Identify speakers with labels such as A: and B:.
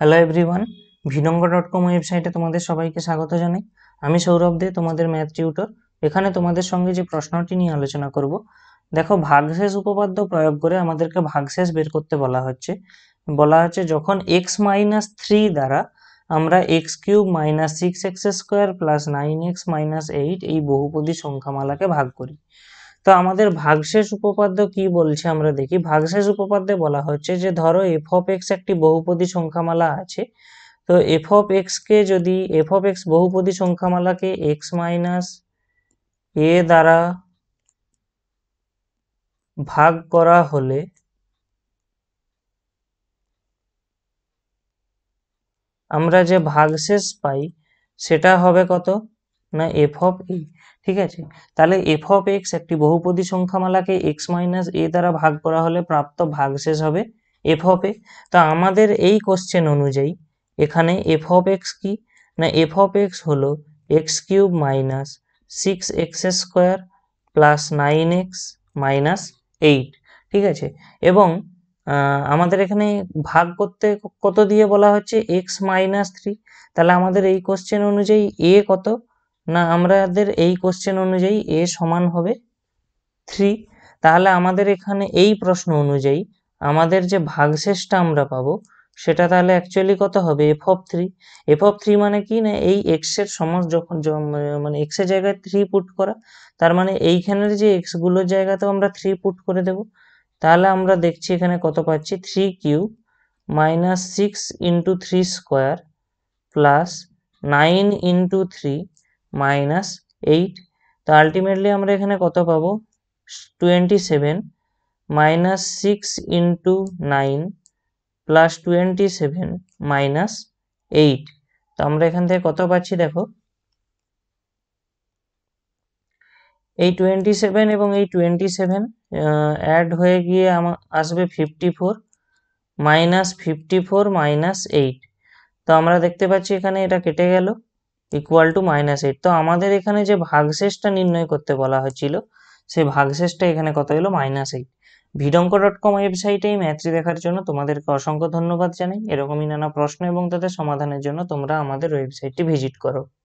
A: Hello everyone, ভিডঙ্গ.com ওয়েবসাইটে তোমাদের সবাইকে স্বাগত জানাই। আমি সৌরভ দে, তোমাদের ম্যাথ টিউটর। এখানে তোমাদের সঙ্গে যে প্রশ্নটি নিয়ে আলোচনা করব, দেখো ভাগশেষ উপপাদ্য প্রয়োগ করে আমাদেরকে ভাগশেষ বের করতে বলা হচ্ছে যখন x-3 দ্বারা আমরা x³ -6x² + 9x-8 এই বহুপদী সংখ্যামালাকে ভাগ করি। তো আমাদের ভাগশেষ উপপাদ্য কি বলছে আমরা দেখি। ভাগশেষ উপপাদ্যে বলা হচ্ছে যে ধরো f(x) একটি বহুপদী সংখ্যামালা আছে। তো f(x) কে যদি f(x) বহুপদী সংখ্যামালাকে x-a দ্বারা ভাগ করা হলে আমরা যে ভাগশেষ পাই সেটা হবে কত না f(a). ঠিক আছে, তাহলে f(x) একটি বহুপদী সংখ্যামালাকে x-a দ্বারা ভাগ করা হলে প্রাপ্ত ভাগশেষ হবে f(a). তো আমাদের এই কোশ্চেন অনুযায়ী এখানে f(x) কি না f(x) হলো x³ - 6x² + 9x-8। ঠিক আছে, এবং আমাদের এখানে ভাগ করতে কত দিয়ে বলা হচ্ছে x-3। তাহলে আমাদের এই কোশ্চেন অনুযায়ী a কত না আমাদের এই কোশ্চেন অনুযায়ী a সমান হবে 3। তাহলে আমাদের এখানে এই প্রশ্ন অনুযায়ী আমাদের যে ভাগশেষটা আমরা পাবো সেটা তাহলে অ্যাকচুয়ালি কত হবে f(3) মানে কি না এই x এর সমস্ত মানে x এর জায়গায় 3 পুট করা, তার মানে এইখানের যে x গুলোর জায়গাতেও আমরা 3 পুট করে দেব। তাহলে আমরা দেখছি এখানে কত পাচ্ছি 3³ - 6 × 3² + 9 × 3 - 8। তো আলটিমেটলি আমরা এখানে কত পাবো 27 - 6 × 9 + 27 - 8। তো আমরা এখান থেকে কত পাচ্ছি দেখো, এই 27 এবং এই 27 অ্যাড হয়ে গিয়ে আসবে 54 -54 - 8। তো আমরা দেখতে পাচ্ছি এখানে এটা কেটে গেল = -8। তো আমাদের এখানে যে ভাগশেষটা নির্ণয় করতে বলা হয়েছিল সেই ভাগশেষটা এখানে কত হলো -8। ভিডঙ্গ.com ওয়েবসাইটে এই ম্যাথটি দেখার জন্য তোমাদেরকে অসংখ্য ধন্যবাদ জানাই। এরকমই নানা প্রশ্ন এবং তাদের সমাধানের জন্য তোমরা আমাদের ওয়েবসাইটটি ভিজিট করো।